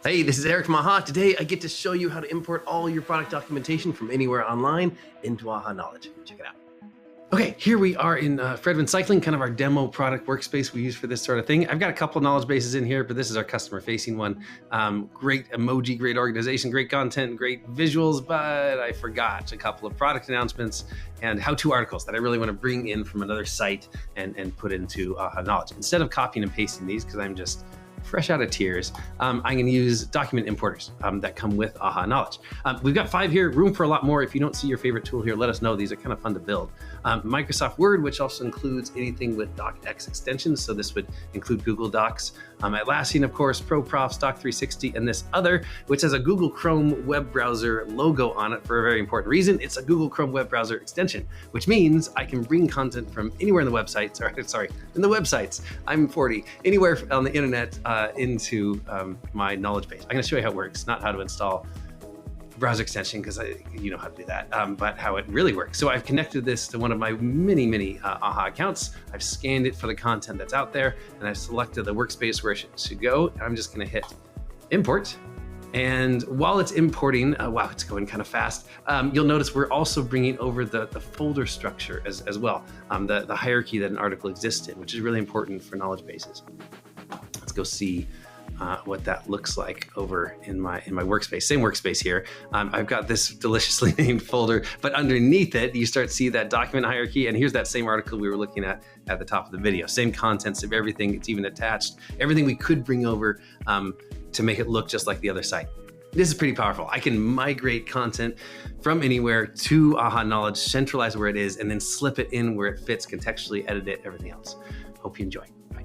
Hey, this is Eric from AHA. Today I get to show you how to import all your product documentation from anywhere online into AHA Knowledge. Check it out. Okay, here we are in Fredman Cycling, kind of our demo product workspace we use for this sort of thing. I've got a couple of knowledge bases in here, but this is our customer facing one. Great emoji, great organization, great content, great visuals, but I forgot a couple of product announcements and how-to articles that I really want to bring in from another site and put into AHA Knowledge. Instead of copying and pasting these, because I'm just fresh out of tears, I'm going to use document importers that come with AHA Knowledge. We've got 5 here, room for a lot more. If you don't see your favorite tool here, let us know. These are kind of fun to build. Microsoft Word, which also includes anything with DocX extensions. So this would include Google Docs. Atlassian, of course, ProProfs, Doc360, and this other, which has a Google Chrome web browser logo on it for a very important reason. It's a Google Chrome web browser extension, which means I can bring content from anywhere in the websites, in the websites, I'm 40, anywhere on the internet into my knowledge base. I'm going to show you how it works, not how to install browser extension, because you know how to do that, but how it really works. So I've connected this to one of my many AHA accounts. I've scanned it for the content that's out there, and I've selected the workspace where it should go. I'm just going to hit import. And while it's importing, wow, it's going kind of fast. You'll notice we're also bringing over the folder structure as well, the hierarchy that an article exists in, which is really important for knowledge bases. Let's go see what that looks like over in my workspace. Same workspace here. I've got this deliciously named folder, but underneath it, you start to see that document hierarchy. And here's that same article we were looking at the top of the video. Same contents of everything. It's even attached. Everything we could bring over to make it look just like the other site. This is pretty powerful. I can migrate content from anywhere to AHA Knowledge, centralize where it is, and then slip it in where it fits, contextually edit it, everything else. Hope you enjoy. Bye.